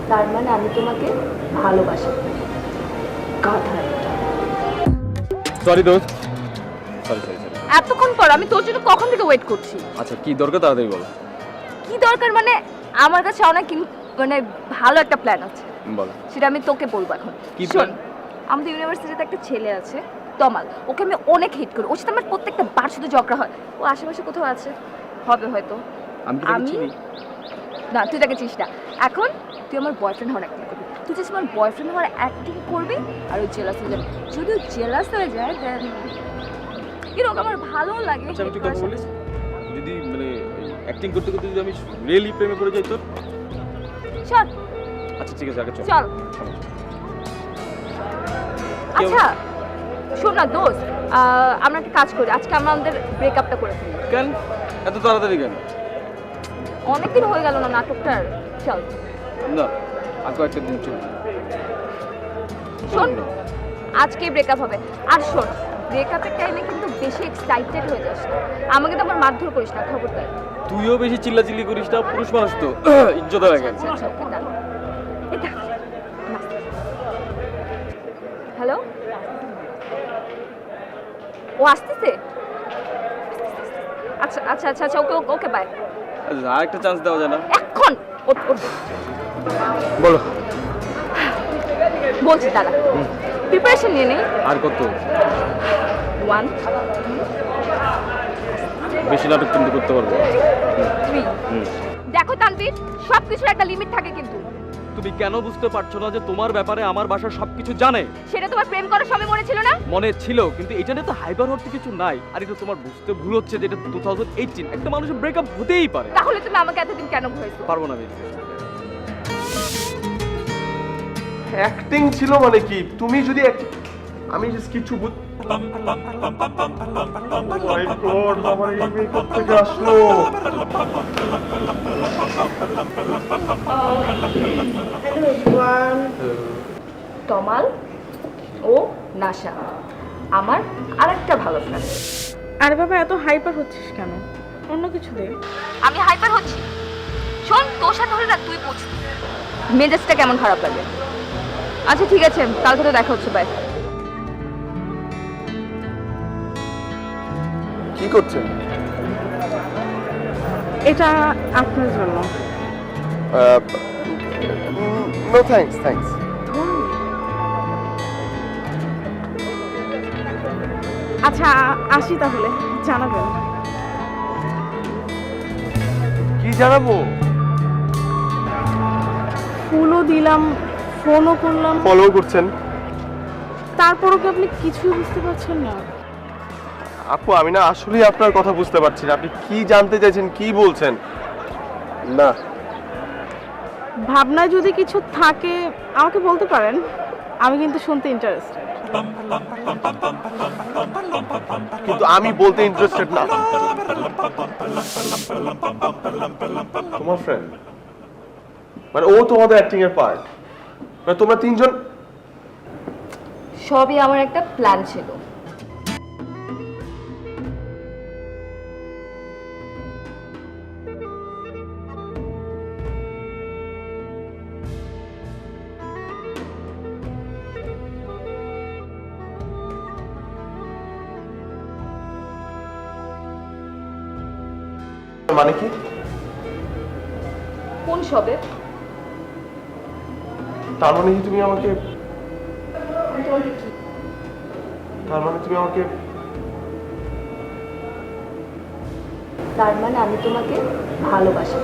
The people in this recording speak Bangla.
তার মানে আমি তোমাকে ভালোবাসি। গাধা একটা। সরি দোস্ত, সরি সরি সরি। এতক্ষণ পর আমি তোর জন্য কখন থেকে ওয়েট করছি। আচ্ছা কি দরকার তাড়াতাড়ি বলো। কি দরকার মানে আমার কাছে অনেক মানে ভালো একটা প্ল্যান আছে। বলো। সেটা আমি তোকে বলবো এখন। কি শোন, plan? আমাদের ইউনিভার্সিটিতে একটা ছেলে আছে তমাল, ওকে আমি অনেক হিট করি। ওর সাথে আমার প্রত্যেকটা বার শুধু ঝগড়া হয়। ও আশেপাশে কোথাও আছে, হবে হয়তো। আমি কি তাকে চিনি? না, তুই তাকে চিনিস না। এখন তুই আমার বয়ফ্রেন্ড হওয়ার অ্যাক্টিং করবি। তুই জাস্ট আমার বয়ফ্রেন্ড হওয়ার অ্যাক্টিং করবি আর ওই জেলাস হয়ে যাবে। যদি জেলাস হয়ে যায় দেন এরকম আমার ভালো লাগে। আচ্ছা আমি তুই কথা বলিস, যদি মানে অ্যাক্টিং করতে করতে যদি আমি রিয়েলি প্রেমে পড়ে যাই তোর? চল। আচ্ছা ঠিক আছে, আগে চল। চল। আচ্ছা শোন না দোস্ত, আমরা একটা কাজ করি, আজকে আমরা আমাদের ব্রেকআপটা করে ফেলি। কেন এত তাড়াতাড়ি কেন? অনেকদিন হয়ে গেল না নাটকটার। চল। না আর কয়েকটা দিন চল। শোন, আজকেই ব্রেকআপ হবে। আর শোন, ব্রেকআপের টাইমে কিন্তু বেশি এক্সাইটেড হয়ে যাস না। আমাকে তো আমার মারধর করিস না, খবরদার। তুইও বেশি চিল্লাচিল্লি করিস না, পুরুষ মানুষ তো ইজ্জত হয় কেন? হ্যালো, ও আসতেছে? আচ্ছা আচ্ছা আচ্ছা আচ্ছা, ওকে ওকে বাই। আচ্ছা আর একটা চান্স দেওয়া যায় না? এখন ওঠ ওঠ। বলো। বলছি দাঁড়া, প্রিপারেশন নিয়ে নেই। আর কত? 1 বেশি নাটক কিন্তু করতে পারবো। 3। দেখো তানভীর, সব কিছুর একটা লিমিট থাকে কিন্তু। তুমি কেন বুঝতে পারছো না যে তোমার ব্যাপারে আমার বাসা সবকিছু জানে? সেটা তোমার প্রেম করার সময় মনে ছিল না? মনে ছিল, কিন্তু এটা নিয়ে তো হাইপার হতে কিছু নাই। আর এটা তোমার বুঝতে ভুল হচ্ছে যে এটা 2018, একটা মানুষের ব্রেকআপ হতেই পারে। তাহলে তুমি আমাকে এতদিন কেন ঘুরেছো? পারবো না আমি। অ্যাক্টিং ছিল মানে কি? তুমি যদি আমি জাস্ট কিছু মাই গড, আমার এই মেকআপ থেকে আসলো। Hello everyone. তমাল ও নাশা আমার আরেকটা ভালো ফ্রেন্ড। আরে বাবা, এত হাইপার হচ্ছিস কেন? অন্য কিছু দে। আমি হাইপার হচ্ছি? শোন, তোর সাথে হলে না তুই বুঝবি মেজাজটা কেমন খারাপ লাগে। আচ্ছা ঠিক আছে, কালকে তো দেখা হচ্ছে, বাই। কি করছেন? এটা আপনার জন্য। No thanks, thanks. আচ্ছা আসি তাহলে, জানাবেন। কি জানাবো? ফুলও দিলাম, ফোনও করলাম, ফলো করছেন? তারপরও কি আপনি কিছুই বুঝতে পারছেন না? আপু আমি না আসলেই আপনার কথা বুঝতে পারছি না। আপনি কি জানতে চাইছেন, কি বলছেন? না ভাবনায় যদি কিছু থাকে আমাকে বলতে পারেন, আমি কিন্তু শুনতে ইন্টারেস্টেড। কিন্তু আমি বলতে ইন্টারেস্টেড না। তোমার ফ্রেন্ড মানে ও তোমাদের অ্যাক্টিং এর পার্ট, মানে তোমরা তিনজন? সবই আমার একটা প্ল্যান ছিল। মানে কি? কোন সবে? তার মানে কি তুমি আমাকে, আমি তোমাকে কি? তার মানে তুমি আমাকে, তার মানে আমি তোমাকে ভালোবাসি।